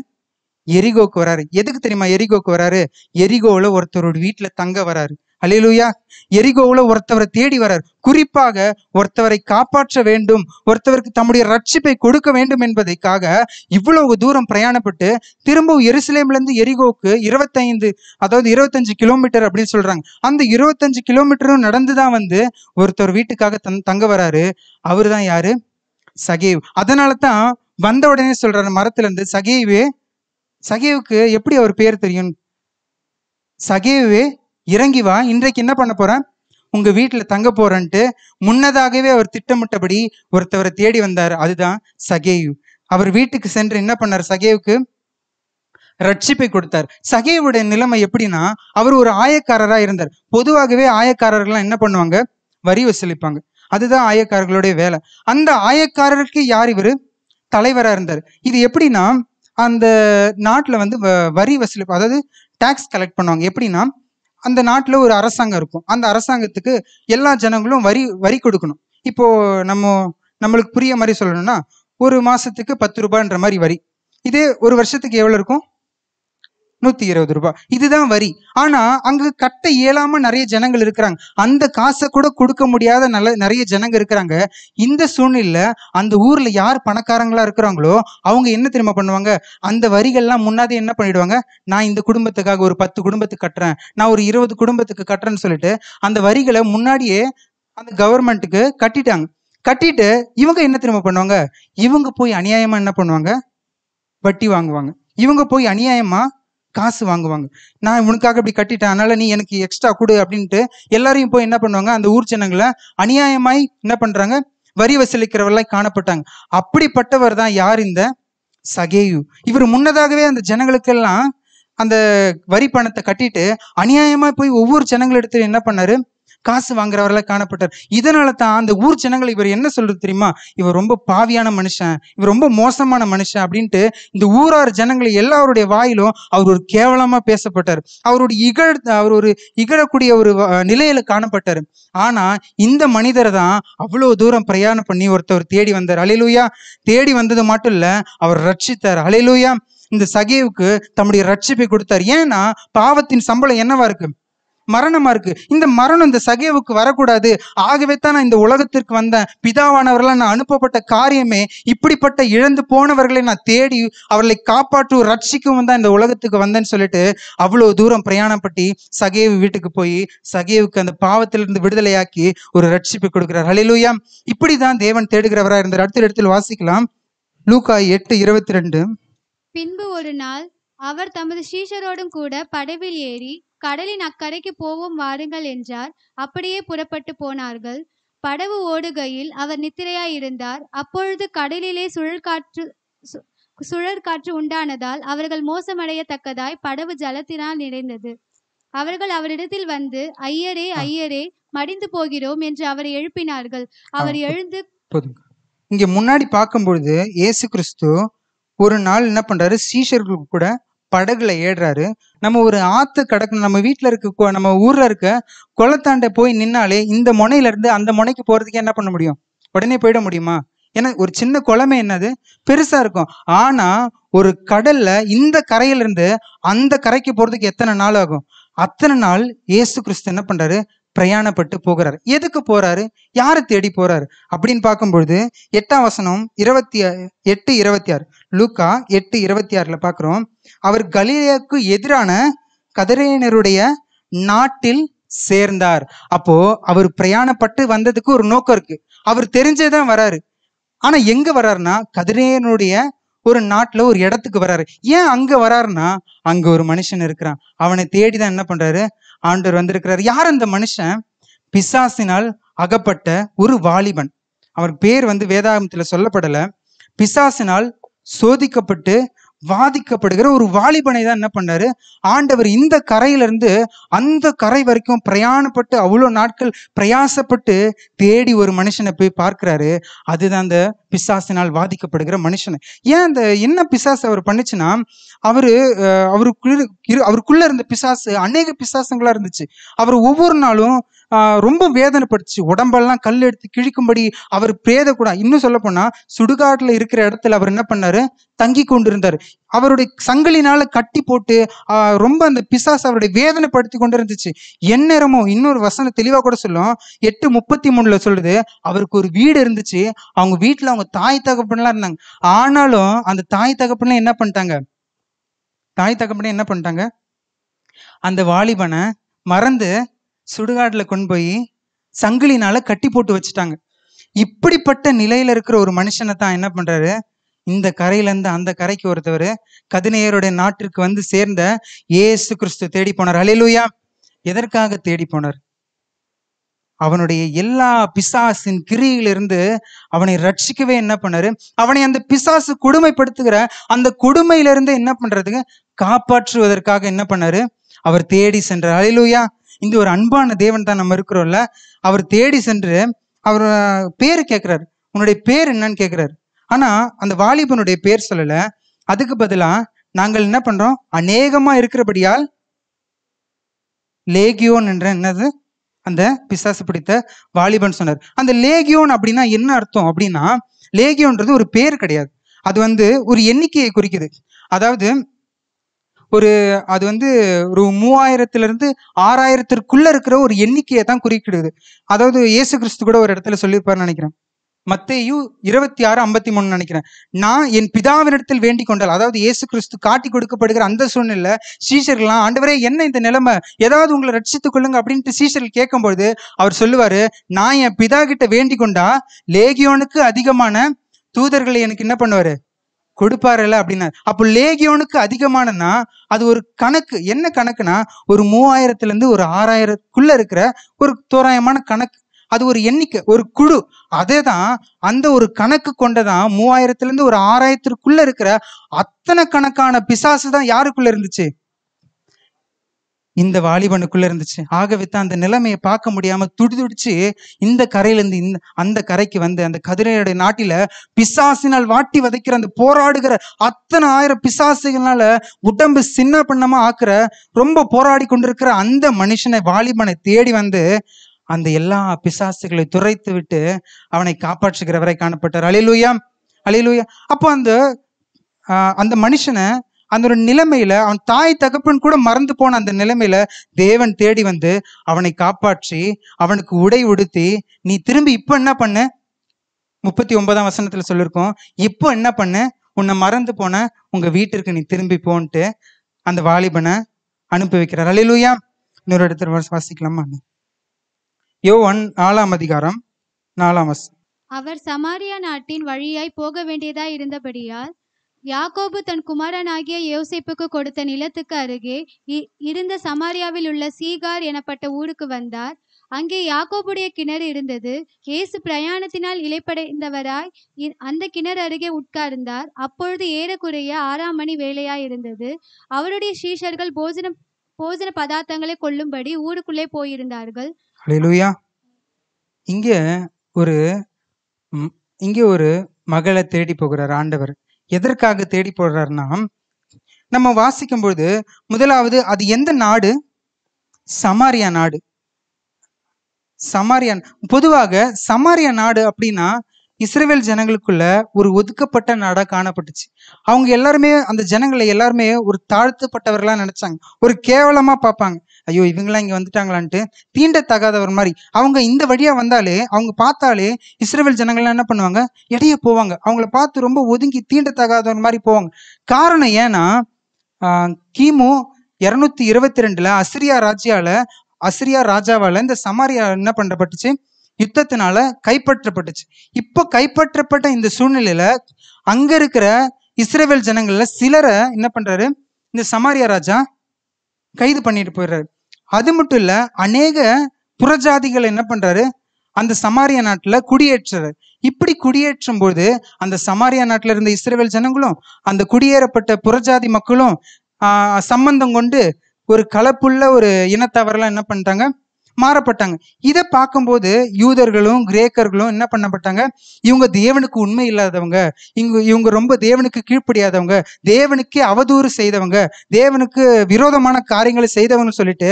எரிகோக்கு வராரு. எதுக்கு தெரியுமா எரிகோக்கு வராரு? எரிகோவுல ஒருத்தரோட வீட்டுல தங்க வராரு. அல்லேலூயா. எரிகோவுல ஒருத்தவரை தேடி வரார். குறிப்பாக ஒருத்தவரை காப்பாற்ற வேண்டும், ஒருத்தவருக்கு தம்முடைய ரட்சிப்பை கொடுக்க வேண்டும் என்பதற்காக இவ்வளவு தூரம் பிரயாணப்பட்டு திரும்பவும் எருசலேம்ல இருந்து எரிகோவுக்கு 25 கிலோமீட்டர் அப்படின்னு சொல்றாங்க. அந்த 25 கிலோமீட்டரும் நடந்துதான் வந்து ஒருத்தர் வீட்டுக்காக தங்க வராரு. அவரு தான் யாரு? சகேவு. அதனால தான் வந்த உடனே சொல்றாரு மரத்துல இருந்து, சகேவுக்கு எப்படி அவர் பேர் தெரியும்? சகேவே இறங்கி வா, இன்றைக்கு என்ன பண்ண போறேன், உங்க வீட்டுல தங்க போறேன்ட்டு முன்னதாகவே அவர் திட்டமிட்டபடி ஒருத்தவரை தேடி வந்தார். அதுதான் சகேயு. அவர் வீட்டுக்கு சென்று என்ன பண்ணார், சகேவுக்கு ரட்சிப்பை கொடுத்தார். சகேவுடைய நிலைமை எப்படின்னா, அவர் ஒரு ஆயக்காரரா இருந்தார். பொதுவாகவே ஆயக்காரர்கள்லாம் என்ன பண்ணுவாங்க, வரி வசூலிப்பாங்க. அதுதான் ஆயக்காரர்களுடைய வேலை. அந்த ஆயக்காரருக்கு யார் இவரு? தலைவரா இருந்தார். இது எப்படின்னா, அந்த நாட்டுல வந்து வரி வசூல், அதாவது டாக்ஸ் கலெக்ட் பண்ணுவாங்க. எப்படின்னா, அந்த நாட்டுல ஒரு அரசாங்கம் இருக்கும். அந்த அரசாங்கத்துக்கு எல்லா ஜனங்களும் வரி கொடுக்கணும். இப்போ நம்மளுக்கு புரிய மாதிரி சொல்லணும்னா, ஒரு மாசத்துக்கு 10 ரூபாய்ன்ற மாதிரி வரி. இதே ஒரு வருஷத்துக்கு எவ்வளவு இருக்கும்? 120 ரூபாய். இதுதான் வரி. ஆனா அங்க கட்ட இயலாம நிறைய ஜனங்கள் இருக்கிறாங்க. அந்த காசை கூட கொடுக்க முடியாத நிறைய ஜனங்க இருக்கிறாங்க. இந்த சூழ்நிலையில அந்த ஊர்ல யார் பணக்காரங்களா இருக்கிறாங்களோ அவங்க என்ன தெரியுமா பண்ணுவாங்க? அந்த வரிகள்லாம் முன்னாடி என்ன பண்ணிடுவாங்க? நான் இந்த குடும்பத்துக்காக ஒரு 10 குடும்பத்துக்கு கட்டுறேன், நான் ஒரு 20 குடும்பத்துக்கு கட்டுறேன்னு சொல்லிட்டு அந்த வரிகளை முன்னாடியே அந்த கவர்மெண்ட்டுக்கு கட்டிட்டு இவங்க என்ன தெரியுமா பண்ணுவாங்க? இவங்க போய் அநியாயமா என்ன பண்ணுவாங்க? வட்டி வாங்குவாங்க. இவங்க போய் அநியாயமா காசு வாங்குவாங்க. நான் இவனுக்காக இப்படி கட்டிட்டேன், அதனால நீ எனக்கு எக்ஸ்ட்ரா கொடு அப்படின்ட்டு எல்லாரையும் போய் என்ன பண்ணுவாங்க? அந்த ஊர் ஜனங்களை அநியாயமாய் என்ன பண்றாங்க? வரி வசூலிக்கிறவர்களாய் காணப்பட்டாங்க. அப்படிப்பட்டவர் தான் யார்? இந்த சகேயு. இவர் முன்னதாகவே அந்த ஜனங்களுக்கெல்லாம் அந்த வரி பணத்தை கட்டிட்டு அநியாயமா போய் ஒவ்வொரு ஜனங்களிடத்துல என்ன பண்ணாரு? காசு வாங்குறவர்களா காணப்பட்டார். இதனால தான் அந்த ஊர் ஜனங்கள் இவர் என்ன சொல்றது தெரியுமா? இவர் ரொம்ப பாவியான மனுஷன், இவர் ரொம்ப மோசமான மனுஷன் அப்படின்ட்டு இந்த ஊரார் ஜனங்களை எல்லாருடைய வாயிலும் அவர் ஒரு கேவலமா பேசப்பட்டார். அவர் ஒரு இகழக்கூடிய ஒரு நிலையில காணப்பட்டார். ஆனா இந்த மனிதர் தான் அவ்வளவு தூரம் பிரயாணம் பண்ணி ஒருத்தவர் தேடி வந்தார். அல்லேலூயா. தேடி வந்தது மட்டும் இல்ல, அவர் ரட்சித்தார். அல்லேலூயா. இந்த சகேவுக்கு தம்முடைய ரட்சிப்பை கொடுத்தார். ஏன்னா பாவத்தின் சம்பளம் என்னவா இருக்கு? மரணமா இருக்கு. இந்த மரணம் இந்த சகேவுக்கு வரக்கூடாது. ஆகவே தான் நான் இந்த உலகத்திற்கு வந்தேன். பிதாவானவர்களால் நான் அனுப்பப்பட்ட காரியமே இப்படிப்பட்ட இழந்து போனவர்களை நான் தேடி அவர்களை காப்பாற்றும் ரட்சிக்கவும் தான் இந்த உலகத்துக்கு வந்தேன்னு சொல்லிட்டு அவ்வளவு தூரம் பிரயாணப்பட்டு சகேவு வீட்டுக்கு போய் சகேவுக்கு அந்த பாவத்திலிருந்து விடுதலையாக்கி ஒரு ரட்சிப்பை கொடுக்கிறார். ஹல்லேலூயா. இப்படிதான் தேவன் தேடுகிறவரா இருந்தார். அடுத்த இடத்தில் வாசிக்கலாம். லூக்கா 8:22. பின்பு ஒரு நாள் அவர் தமது சீஷரோடும் கூட படவில் ஏறி கடலின் அக்கரைக்கு போவோம் வாருங்கள் என்றார். அப்படியே புறப்பட்டு போனார்கள். படவு ஓடுகையில் அவர் நித்திரையாயிருந்தார். அப்பொழுது கடலிலே சுழற்காற்று உண்டானதால் அவர்கள் மோசமடையத்தக்கதாய் படவு ஜலத்தினால் நிறைந்தது. அவர்கள் அவரிடத்தில் வந்து, ஐயரே ஐயரே, மடிந்து போகிறோம் என்று அவரை எழுப்பினார்கள். அவர் எழுந்து இங்க முன்னாடி பார்க்கும்பொழுது இயேசு கிறிஸ்து ஒரு நாள் என்ன பண்றாரு? சீஷர்களுக்கு கூட படகுல ஏறுறாரு. நம்ம ஒரு ஆத்து கடக்கணும், நம்ம வீட்டுல இருக்க, நம்ம ஊர்ல இருக்க குளத்தாண்ட போய் நின்னாலே இந்த முனையில இருந்து அந்த முனைக்கு போறதுக்கு என்ன பண்ண முடியும்? உடனே போயிட முடியுமா? ஏன்னா ஒரு சின்ன குளமே என்னது பெருசா இருக்கும். ஆனா ஒரு கடல்ல இந்த கரையில இருந்து அந்த கரைக்கு போறதுக்கு எத்தனை நாள் ஆகும்? அத்தனை நாள் இயேசு கிறிஸ்து என்ன பண்றாரு? பிரயாணப்பட்டு போகிறாரு. எதுக்கு போறாரு? யாரை தேடி போறாரு அப்படின்னு பார்க்கும்பொழுது 8ஆம் வசனம் 8:26 லூக்கா 8:26 பாக்குறோம். அவர் கலிலேயாவுக்கு எதிரான கதரேனருடைய நாட்டில் சேர்ந்தார். அப்போ அவர் பிரயாணப்பட்டு வந்ததுக்கு ஒரு நோக்கம் இருக்கு. அவர் தெரிஞ்சேதான் வராரு. ஆனா எங்க வர்றாருன்னா கதரேனுடைய ஒரு நாட்டுல ஒரு இடத்துக்கு வராரு. ஏன் அங்க வராருன்னா அங்க ஒரு மனுஷன் இருக்கிறான். அவனை தேடிதான் என்ன பண்றாரு? ஆண்டவர் வந்திருக்கிறாரு. யார் அந்த மனுஷன்? பிசாசினால் அகப்பட்ட ஒரு வாலிபன். அவர் பேர் வேதாகமத்துல சொல்லப்படல. பிசாசினால் சோதிக்கப்பட்டு வாதிக்கப்படுகிற ஒரு வாலிபனை தான் என்ன பண்ணாரு? ஆண்டவர் இந்த கரையிலிருந்து அந்த கரை வரைக்கும் பிரயாணப்பட்டு அவ்வளோ நாட்கள் பிரயாசப்பட்டு தேடி ஒரு மனுஷனை போய் பார்க்கிறாரு. அதுதான் அந்த பிசாசினால் வாதிக்கப்படுகிற மனுஷனை. ஏன் அந்த என்ன பிசாசு அவர் பண்ணுச்சுன்னா, அவருக்குள்ள இருந்த பிசாசு அநேக பிசாசுங்களா இருந்துச்சு. அவர் ஒவ்வொரு நாளும் ரொம்ப வேதனைப்படுச்சு. உடம்பெல்லாம் கல் எடுத்து கிழிக்கும்படி அவர் பிரேத கூட, இன்னும் சொல்ல போனா சுடுகாட்டுல இருக்கிற இடத்துல அவர் என்ன பண்ணாரு? தங்கி கொண்டிருந்தார். அவருடைய சங்கிலினால கட்டி போட்டு ரொம்ப அந்த பிசாசு அவருடைய வேதனைப்படுத்தி கொண்டு இருந்துச்சு. எந்நேரமும் இன்னொரு வசனம் தெளிவா கூட சொல்லும். 8:33 சொல்லுது, அவருக்கு ஒரு வீடு இருந்துச்சு. அவங்க வீட்டுல அவங்க தாய் தகப்பன்லாம் இருந்தாங்க. ஆனாலும் அந்த தாய் தகப்பன்லாம் என்ன பண்ணிட்டாங்க? அந்த வாலிபனை மறந்து சுடுகாட்டுல கொண்டு போய் சங்கிலினால கட்டி போட்டு வச்சுட்டாங்க. இப்படிப்பட்ட நிலையில இருக்கிற ஒரு மனுஷனை தான் என்ன பண்றாரு? இந்த கரையில இருந்து அந்த கரைக்கு ஒருத்தவர் கதனேயருடைய நாட்டிற்கு சேர்ந்த இயேசு கிறிஸ்து தேடி போனார். அல்லேலூயா. எதற்காக தேடி போனார்? அவனுடைய எல்லா பிசாசின் கிரியிலிருந்து அவனை ரட்சிக்கவே என்ன பண்ணாரு? அவனை அந்த பிசாசு கொடுமைப்படுத்துகிற அந்த கொடுமையிலிருந்து என்ன பண்றதுக்கு காப்பாற்றுவதற்காக என்ன பண்ணாரு? அவர் தேடி சென்றார். அல்லேலூயா. இந்த ஒரு அன்பான தேவன் தான் நம்ம இருக்கிறோம்ல. அவர் தேடி சென்று அவர் பேரு கேட்கிறாரு, உன்னுடைய பேர் என்னன்னு கேட்கிறாரு. ஆனா அந்த வாலிபனுடைய பேர் சொல்லல. அதுக்கு பதிலா நாங்கள் என்ன பண்றோம், அநேகமா இருக்கிறபடியால் லேகியோன் என்ற என்னது அந்த பிசாசு பிடித்த வாலிபன் சொன்னார். அந்த லேகியோன் அப்படின்னா என்ன அர்த்தம் அப்படின்னா, லேகியோன்றது ஒரு பேர் கிடையாது, அது ஒரு எண்ணிக்கையை குறிக்குது. அதாவது அது ஒரு 3000 6000 இருக்கிற ஒரு எண்ணிக்கையை தான் குறிக்கிடுது. அதாவது இயேசு கிறிஸ்து கூட ஒரு இடத்துல சொல்லியிருப்பாருன்னு நினைக்கிறேன், மத்தேயு 26:53 நினைக்கிறேன். நான் என் பிதாவினிடத்தில் வேண்டிக் கொண்டால், அதாவது இயேசு கிறிஸ்து காட்டி கொடுக்கப்படுகிற அந்த சூழ்நிலை சீஷர்கள்லாம், ஆண்டவரே என்ன இந்த நிலைமை, ஏதாவது உங்களை ரட்சித்துக் கொள்ளுங்க அப்படின்ட்டு சீஷர்கள் கேட்கும்பொழுது அவர் சொல்லுவாரு, நான் என் பிதா கிட்ட வேண்டிக் கொண்டா லேகியோனுக்கு அதிகமான தூதர்களை எனக்கு என்ன பண்ணுவாரு, கொடுப்பாருல்ல அப்படின்னாரு. அப்போ லேகியோனுக்கு அதிகமானன்னா அது ஒரு கணக்கு. என்ன கணக்குனா, ஒரு 3000 ஒரு 6000 இருக்கிற ஒரு தோராயமான கணக்கு. அது ஒரு எண்ணிக்கை, ஒரு குழு. அதே தான் அந்த ஒரு கணக்கு கொண்டதான் 3000 ஒரு 6000 இருக்கிற அத்தனை கணக்கான பிசாசு தான் யாருக்குள்ள இருந்துச்சு, இந்த வாலிபனுக்குள்ள இருந்துச்சு. ஆகவே தான் அந்த நிலைமையை பார்க்க முடியாம துடிதுடிச்சு இந்த கரையிலிருந்து அந்த கரைக்கு அந்த கதிரையுடைய நாட்டில பிசாசினால் வாட்டி வதைக்கிற அந்த போராடுகிற அத்தனை 1000 பிசாசுகளால உடம்பு சின்ன பண்ணமா ஆக்குற ரொம்ப போராடி கொண்டிருக்கிற அந்த மனுஷனை, வாலிபனை தேடி அந்த எல்லா பிசாசுகளை துரைத்து விட்டு அவனை காப்பாற்றுகிறவரை காணப்பட்டார். அல்லேலூயா, அல்லேலூயா. அப்போ அந்த மனுஷனை அந்த ஒரு நிலைமையில, அவன் தாய் தகப்பன் கூட மறந்து போன அந்த நிலைமையில தேவன் தேடி அவனை காப்பாற்றி அவனுக்கு உடை உடுத்தி, நீ திரும்பி இப்ப என்ன பண்ணு, 39ஆம் வசனத்துல சொல்லிருக்கோம், இப்போ என்ன பண்ணு, உன்னை மறந்து போன உங்க வீட்டிற்கு நீ திரும்பி போன்ட்டு அந்த வாலிபனை அனுப்பி வைக்கிறார். அல்லேலூயா. இன்னொரு இடத்துல வாசிக்கலாமா? யோவான் 4ஆம் அதிகாரம் 4ஆம் வசனம். அவர் சமாரியா நாட்டின் வழியாய் போக வேண்டியதாய் இருந்தபடியால் யாக்கோபு தன் குமாரனாகிய யோசேப்புக்கு கொடுத்த நிலத்துக்கு அருகே இருந்த சமாரியாவில் உள்ள சீகார் எனப்பட்ட ஊருக்கு வந்தார். அங்கே யாக்கோபுடைய கிணறு இருந்தது. இயேசு பிரயாணத்தினால் இளைப்படைந்தவராய் அந்த கிணறு அருகே உட்கார்ந்தார். அப்பொழுது ஏறக்குறைய 6ஆம் மணி வேளையாய் இருந்தது. அவருடைய சீஷர்கள் போஜன பதார்த்தங்களை கொள்ளும்படி ஊருக்குள்ளே போயிருந்தார்கள். அல்லேலூயா. இங்கே ஒரு மகளை தேடி போகிறார் ஆண்டவர். எதற்காக தேடி போடுறாருன்னா, நம்ம வாசிக்கும்போது முதலாவது அது எந்த நாடு, சமாரியா நாடு. பொதுவாக சமாரியா நாடு அப்படின்னா இஸ்ரவேல் ஜனங்களுக்குள்ள ஒரு ஒதுக்கப்பட்ட நாடா காணப்பட்டுச்சு. அவங்க எல்லாருமே, அந்த ஜனங்களை எல்லாருமே ஒரு தாழ்த்தப்பட்டவர்களா நினைச்சாங்க, ஒரு கேவலமா பார்ப்பாங்க. ஐயோ இவங்கெல்லாம் இங்க வந்துட்டாங்களான்ட்டு தீண்டத்தகாதவர் மாதிரி. அவங்க இந்த வழியா வந்தாலே, அவங்க பார்த்தாலே இஸ்ரவேல் ஜனங்கள்லாம் என்ன பண்ணுவாங்க, இடையே போவாங்க. அவங்கள பார்த்து ரொம்ப ஒதுங்கி தீண்டத்தகாதவர் மாதிரி போவாங்க. காரணம் ஏன்னா, கிமு 222 அசிரியா ராஜாவால இந்த சமாரியா என்ன பண்ணப்பட்டுச்சு, யுத்தத்தினால கைப்பற்றப்பட்டுச்சு. இப்போ கைப்பற்றப்பட்ட இந்த சூழ்நிலையில அங்க இருக்கிற இஸ்ரவேல் ஜனங்கள்ல சிலரை என்ன பண்றாரு, இந்த சமாரியா ராஜா கைது பண்ணிட்டு போயிடுறாரு. அது மட்டும் இல்ல, அநேக புறஜாதிகள் என்ன பண்றாரு, அந்த சமாரியா நாட்டுல குடியேற்றாரு. இப்படி குடியேற்றும் போது அந்த சமாரியா நாட்டுல இருந்த இஸ்ரவேல் ஜனங்களும் அந்த குடியேறப்பட்ட புறஜாதி மக்களும் சம்பந்தம் கொண்டு ஒரு கலப்புள்ள ஒரு இனத்தவரெல்லாம் என்ன பண்ணிட்டாங்க, மாறப்பட்டாங்க. இதை பார்க்கும்போது யூதர்களும் கிரேக்கர்களும் என்ன பண்ணப்பட்டாங்க, இவங்க தேவனுக்கு உண்மை இல்லாதவங்க, இவங்க ரொம்ப தேவனுக்கு கீழ்ப்படியாதவங்க, தேவனுக்கே அவதூறு செய்தவங்க, தேவனுக்கு விரோதமான காரியங்களை செய்தவங்க சொல்லிட்டு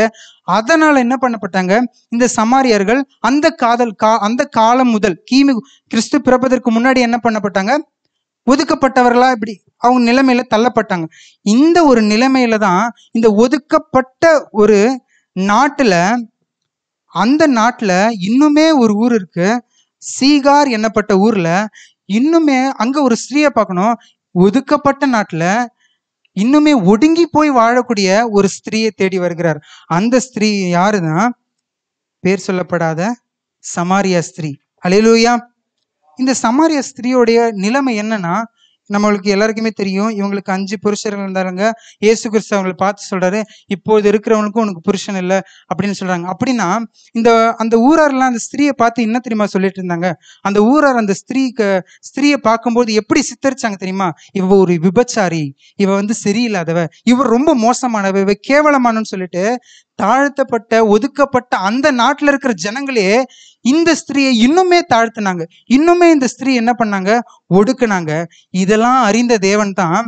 அதனால என்ன பண்ணப்பட்டாங்க, இந்த சமாரியர்கள் அந்த காலம் முதல் கிறிஸ்து பிறப்பதற்கு முன்னாடி என்ன பண்ணப்பட்டாங்க, ஒதுக்கப்பட்டவர்களா இப்படி அவங்க நிலைமையில தள்ளப்பட்டாங்க. இந்த ஒரு நிலைமையில தான் இந்த ஒதுக்கப்பட்ட ஒரு நாட்டுல, அந்த நாட்டுல இன்னுமே ஒரு ஊர் இருக்கு, சீகார் என்னப்பட்ட ஊர்ல இன்னுமே அங்க ஒரு ஸ்திரீயை பார்க்கணும். ஒதுக்கப்பட்ட நாட்டுல இன்னுமே ஒடுங்கி போய் வாழக்கூடிய ஒரு ஸ்திரீயை தேடி வருகிறார். அந்த ஸ்திரீ யாருன்னா, பேர் சொல்லப்படாத சமாரியா ஸ்திரீ. அல்லேலூயா. இந்த சமாரியா ஸ்திரீயோடைய நிலைமை என்னன்னா, நம்மளுக்கு எல்லாருக்குமே தெரியும், இவங்களுக்கு 5 புருஷர்கள் இருந்தாங்க. இயேசு கிறிஸ்து அவங்களை பார்த்து சொல்றாரு, இப்போது இருக்கிறவங்களுக்கும் உனக்கு புருஷன் இல்லை அப்படின்னு சொல்றாங்க. அப்படின்னா அந்த ஊராரெல்லாம் அந்த ஸ்திரீயை பார்த்து என்ன தெரியுமா சொல்லிட்டு இருந்தாங்க, அந்த ஊரார் அந்த ஸ்திரீயை பார்க்கும்போது எப்படி சித்தரிச்சாங்க தெரியுமா, இவ ஒரு விபச்சாரி, இவ சரியில்லாதவ, இவர் ரொம்ப மோசமானவ, இவ கேவலமானன்னு சொல்லிட்டு தாழ்த்தப்பட்ட ஒதுக்கப்பட்ட அந்த நாட்டுல இருக்கிற ஜனங்களே இந்த ஸ்திரீயை இன்னுமே தாழ்த்தினாங்க, இன்னுமே இந்த ஸ்திரீ என்ன பண்ணாங்க, ஒடுக்குனாங்க. இதெல்லாம் அறிந்த தேவன் தான்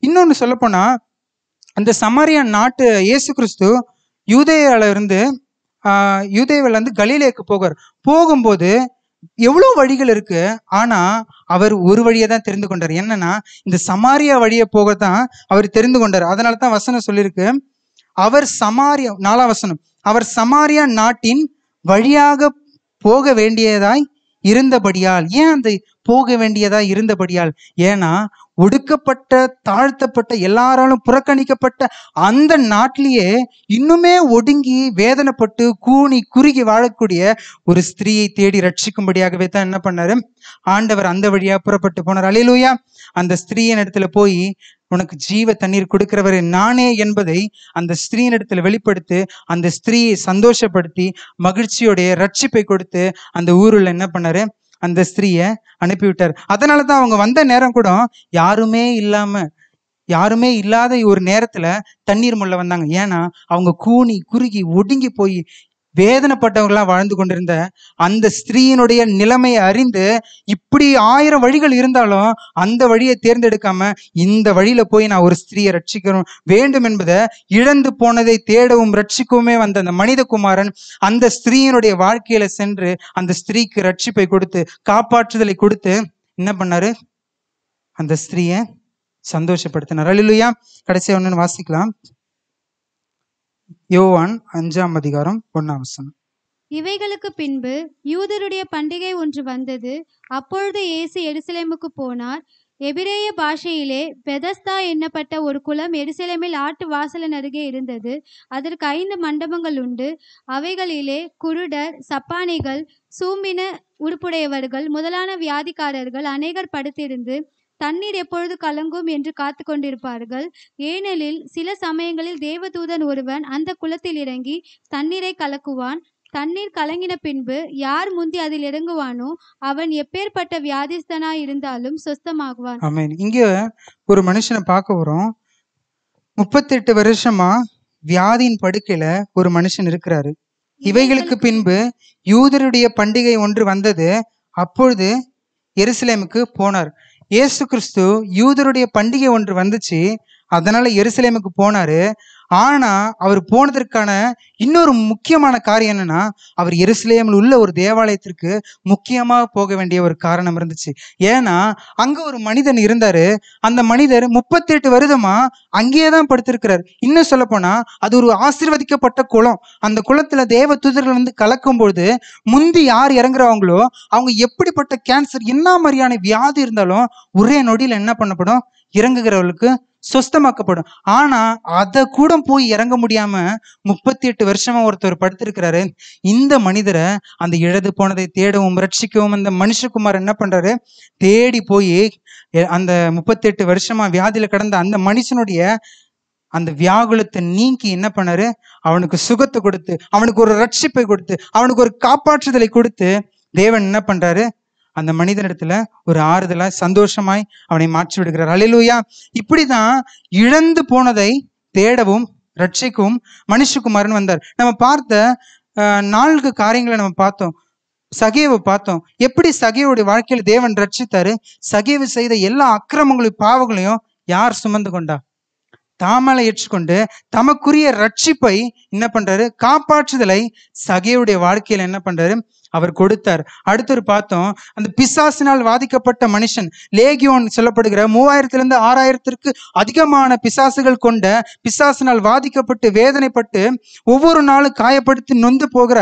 இன்னொன்னு சொல்ல போனா, அந்த சமாரியா நாட்டு இயேசு கிறிஸ்து யூதேயால இருந்து யூதேயால இருந்து கலிலேக்கு போகும்போது எவ்வளவு வழிகள் இருக்கு. ஆனா அவர் ஒரு வழியை தான் தெரிந்து கொண்டார். என்னன்னா, இந்த சமாரியா வழியை போகத்தான் அவர் தெரிந்து கொண்டார். அதனாலதான் வசனம் சொல்லியிருக்கு, அவர் சமாரியா 4ஆம் வசனம், அவர் சமாரியா நாட்டின் வழியாக போக வேண்டியதாய் இருந்தபடியால். ஏன் அந்த போக வேண்டியதா இருந்தபடியால்? ஏன்னா ஒடுக்கப்பட்ட தாழ்த்தப்பட்ட எல்லாராலும் புறக்கணிக்கப்பட்ட அந்த நாட்டிலேயே இன்னுமே ஒடுங்கி வேதனைப்பட்டு கூனி குறுகி வாழக்கூடிய ஒரு ஸ்திரீயை தேடி ரட்சிக்கும்படியாகவே தான் என்ன பண்ணாரு, ஆண்டவர் அந்த வழியா புறப்பட்டு போனார். அல்லேலூயா. அந்த ஸ்திரீயின் இடத்துல போய் உனக்கு ஜீவ தண்ணீர் கொடுக்கிறவர் நானே என்பதை அந்த ஸ்திரீயின் இடத்துல வெளிப்படுத்தி அந்த ஸ்திரீயை சந்தோஷப்படுத்தி மகிழ்ச்சியோடைய ரட்சிப்பை கொடுத்து அந்த ஊருல என்ன பண்ணாரு, அந்த ஸ்திரீயை அனுப்பிவிட்டார். அதனாலதான் அவங்க வந்த நேரம் கூட யாருமே இல்லாத ஒரு நேரத்துல தண்ணீர் முள்ள வந்தாங்க. ஏன்னா அவங்க கூனி குறுகி ஒடுங்கி போய் வேதனைப்பட்டவங்களாம் வாழ்ந்து கொண்டிருந்த அந்த ஸ்திரீயினுடைய நிலைமையை அறிந்து, இப்படி 1000 வழிகள் இருந்தாலும் அந்த வழியை தேர்ந்தெடுக்காம இந்த வழியில போய் நான் ஒரு ஸ்திரீயை ரட்சிக்கணும் வேண்டும் என்பதை இழந்து போனதை தேடவும் ரட்சிக்கவுமே வந்த அந்த மனிதகுமாரன் அந்த ஸ்திரீயினுடைய வாழ்க்கையில சென்று அந்த ஸ்திரீக்கு ரட்சிப்பை கொடுத்து காப்பாற்றுதலை கொடுத்து என்ன பண்ணாரு, அந்த ஸ்திரீயை சந்தோஷப்படுத்தினார். அல்லேலூயா. கடைசியா ஒன்னு வாசிக்கலாம். யோவான் 5ஆம் அதிகாரம் 1ஆம் வசனம். இவைகளுக்கு பின்பு யூதருடைய பண்டிகை ஒன்று வந்தது. அப்பொழுது இயேசு எருசலேமுக்கு போனார். எபிரேய பாஷையிலே பெதஸ்தா என்னப்பட்ட ஒரு குளம் எருசலேமில் ஆட்டு வாசலின் அருகே இருந்தது. அதற்கு 5 மண்டபங்கள் உண்டு. அவைகளிலே குருடர், சப்பானிகள், சூம்பின உடுப்புடையவர்கள் முதலான வியாதிக்காரர்கள் அநேகர் படுத்திருந்து தண்ணீர் எப்பொழுது கலங்கும் என்று காத்து கொண்டிருப்பார்கள். ஏனெனில் சில சமயங்களில் தேவதூதன் ஒருவன் அந்த குளத்தில் இறங்கி தண்ணீரை கலக்குவான். தண்ணீர் கலங்கின பின்பு யார் முந்தி அதில் இறங்குவானோ அவன் எப்பேற்பட்ட வியாதிஸ்தனாய் இருந்தாலும் சொஸ்தமாகுவான். ஆமென். இங்க ஒரு மனுஷனை பார்க்க வரோம். 38 வருஷமா வியாதியின் படுக்கையில ஒரு மனுஷன் இருக்கிறாரு. இவைகளுக்கு பின்பு யூதருடைய பண்டிகை ஒன்று வந்தது. அப்பொழுது எருசலேமுக்கு போனார். இயேசு கிறிஸ்து யூதருடைய பண்டிகை ஒன்று வந்துச்சு, அதனால எருசலேமுக்கு போனாரு. ஆனா அவர் போனதற்கான இன்னொரு முக்கியமான காரியம் என்னன்னா, அவர் எருசலேமில் உள்ள ஒரு தேவாலயத்திற்கு முக்கியமா போக வேண்டிய ஒரு காரணம் இருந்துச்சு. ஏன்னா அங்க ஒரு மனிதன் இருந்தாரு. அந்த மனிதர் 38 வருடமா அங்கேயேதான் படுத்திருக்கிறார். இன்னும் சொல்ல போனா அது ஒரு ஆசீர்வதிக்கப்பட்ட குளம். அந்த குளத்துல தேவ தூதர்கள் வந்து கலக்கும் பொழுது முந்தி யார் இறங்குறவங்களோ அவங்க எப்படிப்பட்ட கேன்சர் என்ன மாதிரியான வியாதி இருந்தாலும் ஒரே நொடியில என்ன பண்ணப்படும், இறங்குகிறவர்களுக்கு சொஸ்தமாக்கப்படும். ஆனா அத கூட போய் இறங்க முடியாம 38 வருஷமா ஒருத்தர் படுத்திருக்கிறாரு. இந்த மனிதரை அந்த இழந்து போனதை தேடவும் ரட்சிக்கவும் அந்த மனுஷகுமார் என்ன பண்றாரு, தேடி போய் அந்த 38 வருஷமா வியாதியில கடந்த அந்த மனுஷனுடைய அந்த வியாகுலத்தை நீக்கி என்ன பண்ணாரு, அவனுக்கு சுகத்தை கொடுத்து, அவனுக்கு ஒரு ரட்சிப்பை கொடுத்து, அவனுக்கு ஒரு காப்பாற்றுதலை கொடுத்து தேவன் என்ன பண்றாரு, அந்த மனிதனிடத்துல ஒரு ஆறுதலா சந்தோஷமாய் அவனை மாற்றி விடுகிறார். அல்லேலூயா. இப்படிதான் இழந்து போனதை தேடவும் ரட்சிக்கவும் மனுஷகுமாரன் வந்தார். நம்ம பார்த்த 4 காரியங்களை நம்ம பார்த்தோம். சகேவை பார்த்தோம். எப்படி சகேவுடைய வாழ்க்கையில தேவன் ரட்சித்தாரு. சகேவு செய்த எல்லா அக்கிரமங்களையும் பாவங்களையும் யார் சுமந்து கொண்டா, தாமலை ஏற்றுக்கொண்டு தமக்குரிய ரட்சிப்பை என்ன பண்றாரு, காப்பாற்றுதலை சகேவுடைய வாழ்க்கையில என்ன பண்றாரு, அவர் கொடுத்தார். அடுத்து பார்த்தோம், அந்த பிசாசினால் வாதிக்கப்பட்ட மனுஷன், லேகியோன் சொல்லப்படுகிற 3000 6000 அதிகமான பிசாசுகள் கொண்ட பிசாசினால் வாதிக்கப்பட்டு வேதனைப்பட்டு ஒவ்வொரு நாளும் காயப்படுத்தி நொந்து போகிற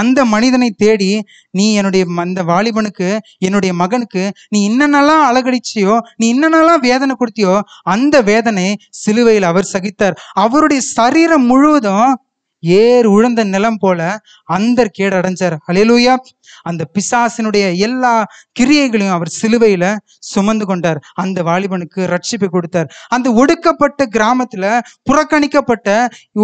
அந்த மனிதனை தேடி, நீ என்னுடைய அந்த வாலிபனுக்கு, என்னுடைய மகனுக்கு நீ என்னென்னலாம் அழகடிச்சியோ, நீ என்னென்னலாம் வேதனை கொடுத்தியோ அந்த வேதனை சிலுவையில் அவர் சகித்தார். அவருடைய சரீரம் முழுவதும் ஏர் உழுந்த நிலம் போல அந்த கேடு அடைஞ்சார். அல்லேலூயா. அந்த பிசாசினுடைய எல்லா கிரியைகளையும் அவர் சிலுவையில சுமந்து கொண்டார். அந்த வாலிபனுக்கு ரட்சிப்பை கொடுத்தார். அந்த ஒடுக்கப்பட்ட கிராமத்துல புறக்கணிக்கப்பட்ட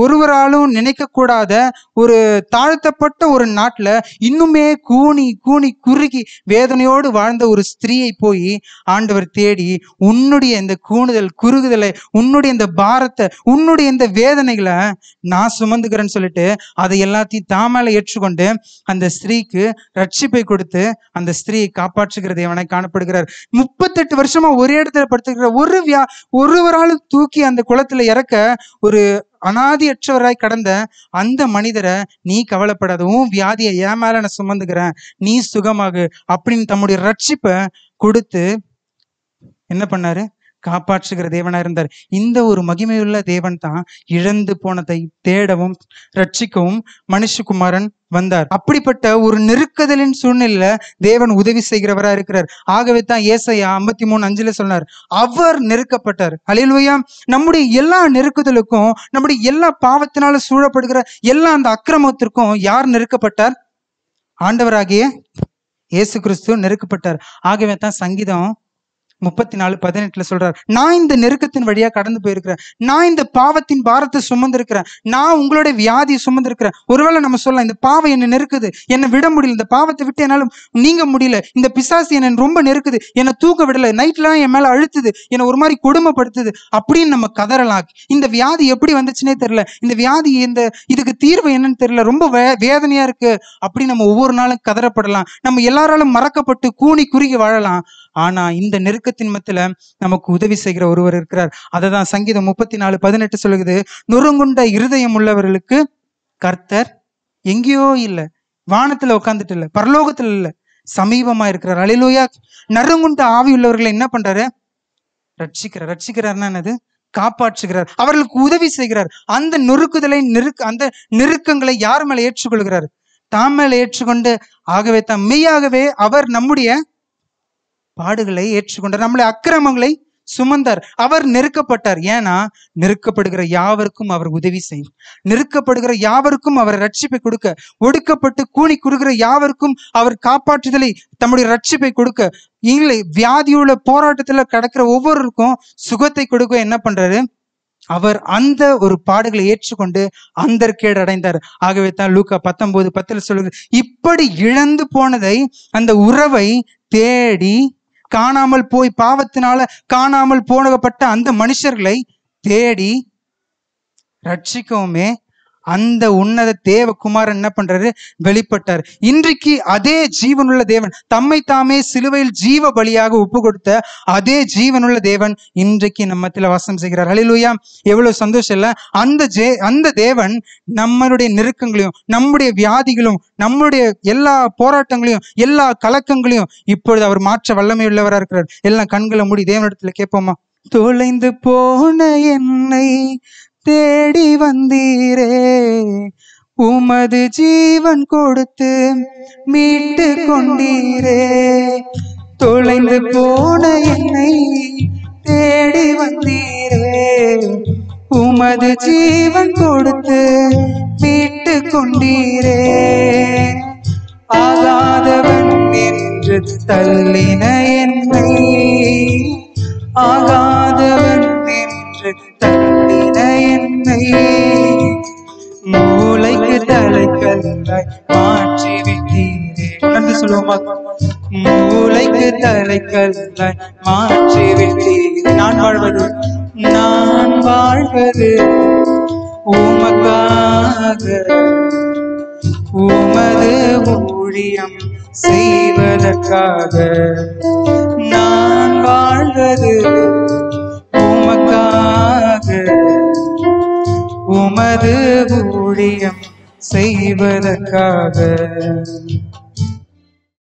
ஒருவராலும் நினைக்க கூடாத ஒரு தாழ்த்தப்பட்ட ஒரு நாட்டுல இன்னுமே கூனி கூனி குறுகி வேதனையோடு வாழ்ந்த ஒரு ஸ்திரீயை போய் ஆண்டவர் தேடி, உன்னுடைய இந்த கூணுதல் குறுகுதலை, உன்னுடைய இந்த பாரத்தை, உன்னுடைய இந்த வேதனைகளை நான் சுமந்துக்கிறேன்னு இருக்குன்னு சொல்லிட்டு அதை எல்லாத்தையும் தாமேல ஏற்றுக்கொண்டு அந்த ஸ்திரீக்கு ரட்சிப்பை கொடுத்து அந்த ஸ்திரீயை காப்பாற்றுகிற தேவனாய் காணப்படுகிறார். 38 வருஷமா ஒரே இடத்துல படுத்துக்கிற ஒருவராலும் தூக்கி அந்த குளத்துல இறக்க ஒரு அனாதியற்றவராய் கடந்த அந்த மனிதரை, நீ கவலைப்படாத, உன் வியாதியை என் மேல நான் சுமந்துக்கிறேன், நீ சுகமாகு அப்படின்னு தம்முடைய ரட்சிப்பை கொடுத்து என்ன பண்ணாரு? காப்பாற்றுகிற தேவனா இருந்தார். இந்த ஒரு மகிமையுள்ள தேவன் தான் இழந்து போனதை தேடவும் ரட்சிக்கவும் மனுஷகுமாரன் வந்தார். அப்படிப்பட்ட ஒரு நெருக்குதலின் சூழ்நிலையில தேவன் உதவி செய்கிறவரா இருக்கிறார். ஆகவே தான் ஏசாயா 53:5 சொன்னார், அவர் நெருக்கப்பட்டார். அல்லேலூயா. நம்முடைய எல்லா நெருக்குதலுக்கும், நம்முடைய எல்லா பாவத்தினால சூழப்படுகிற எல்லா அந்த அக்கிரமத்திற்கும் யார் நெருக்கப்பட்டார்? ஆண்டவராகிய இயேசு கிறிஸ்து நெருக்கப்பட்டார். ஆகவே தான் சங்கீதம் 34:18 சொல்றார், நான் இந்த நெருக்கத்தின் வழியா கடந்து போயிருக்கிறேன், நான் இந்த பாவத்தின் பாரத்தை சுமந்திருக்கிறேன், நான் உங்களுடைய வியாதியை சுமந்திருக்கிறேன். ஒருவேளை நம்ம சொல்லலாம், இந்த பாவம் என்ன நெருக்குது, என்னை விட முடியல, இந்த பாவத்தை விட்டு என்னாலும் நீங்க முடியல, இந்த பிசாசு என்ன ரொம்ப நெருக்குது, என்னை தூக்க விடல, நைட்லாம் என் மேல அழுத்துது, என்னை ஒரு மாதிரி கொடுமைப்படுத்துது அப்படின்னு நம்ம கதறலாம். இந்த வியாதி எப்படி வந்துச்சுன்னே தெரியல, இந்த வியாதி இதுக்கு தீர்வு என்னன்னு தெரியல, ரொம்ப வேதனையா இருக்கு அப்படின்னு நம்ம ஒவ்வொரு நாளும் கதறப்படலாம். நம்ம எல்லாராலும் மறக்கப்பட்டு கூனி குறுகி வாழலாம். ஆனா இந்த நெருக்கத்தின் மத்தியில நமக்கு உதவி செய்கிற ஒருவர் இருக்கிறார். அததான் சங்கீதம் 34:18 சொல்லுது, நொறுங்குண்ட இருதயம் உள்ளவர்களுக்கு கர்த்தர் எங்கேயோ இல்லை, வானத்துல உட்கார்ந்துட்டு இல்ல, பரலோகத்துல இல்ல, சமீபமா இருக்கிறார். அல்லேலூயா. நறுங்குண்ட ஆவி உள்ளவர்களை என்ன பண்றாரு? ரட்சிக்கிறார்னா என்னது? காப்பாற்றுகிறார், அவர்களுக்கு உதவி செய்கிறார். அந்த அந்த நெருக்கங்களை யார் மேல ஏற்றுக்கொள்கிறார்? தாம் மேல ஏற்றுக்கொண்டு. ஆகவே தான் மெய்யாகவே அவர் நம்முடைய பாடுகளை ஏற்றுக்கொண்டார், நம்முடைய அக்கிரமங்களை சுமந்தார், அவர் நெருக்கப்பட்டார். ஏன்னா நெருக்கப்படுகிற யாவருக்கும் அவர் உதவி செய்யும், நெருக்கப்படுகிற யாவருக்கும் அவர் ரட்சிப்பை கொடுக்க, ஒடுக்கப்பட்டு கூனி குறுகிற யாவருக்கும் அவர் காப்பாற்றுதலை, தம்முடைய ரட்சிப்பை கொடுக்க, இல்லை வியாதியுள்ள போராட்டத்துல கிடக்கிற ஒவ்வொருக்கும் சுகத்தை கொடுக்க என்ன பண்றாரு? அவர் அந்த ஒரு பாடுகளை ஏற்றுக்கொண்டு அந்தர்கேடு அடைந்தார். ஆகவே தான் லூக்கா 19:10 சொல்லுது, இப்படி இழந்து போனதை, அந்த உறவை தேடி காணாமல் போய் பாவத்தினால காணாமல் போனப்பட்ட அந்த மனுஷர்களை தேடி ரட்சிக்கவுமே அந்த உன்னத தேவகுமாரன் என்ன பண்றாரு? வெளிப்பட்டார். இன்றைக்கு அதே ஜீவனுள்ள தேவன், தம்மை தாமே சிலுவையில் ஜீவ பலியாக ஒப்பு கொடுத்த அதே ஜீவனுள்ள தேவன் இன்றைக்கு நம்மத்துல வாசம் செய்கிறார். அல்லேலூயா. எவ்வளவு சந்தோஷம் இல்ல? அந்த தேவன் நம்மளுடைய நெருக்கங்களையும், நம்முடைய வியாதிகளும், நம்முடைய எல்லா போராட்டங்களையும், எல்லா கலக்கங்களையும் இப்பொழுது அவர் மாற்ற வல்லமை உள்ளவரா இருக்கிறார். எல்லாம் கண்களை மூடி தேவனிடத்துல கேட்போமா? தொலைந்து போன என்னை தேடி வந்தீரே, உமது ஜீவன் கொடுத்து மீட்டு கொண்டீரே. தொலைந்து போன என்னை தேடி வந்தீரே, உமது ஜீவன் கொடுத்து மீட்டு கொண்டீரே. ஆகாதவன் என்று தள்ளின என்னை, ஆகாதவன் என்று தள்ளின என்னை, மூளைக்கு தலைக்கல்லாய் மாற்றி விட்டீரே. நன்றி சொல்லுவோமா? மூளைக்கு தலைக்கல்லாய் மாற்றி விட்டீரே. நான் வாழ்வது உமக்காக, உமது ஊழியம் செய்வதற்காக. நான் வாழ்வது உமக்காக, உமது ஊழியம் செய்வதற்காக.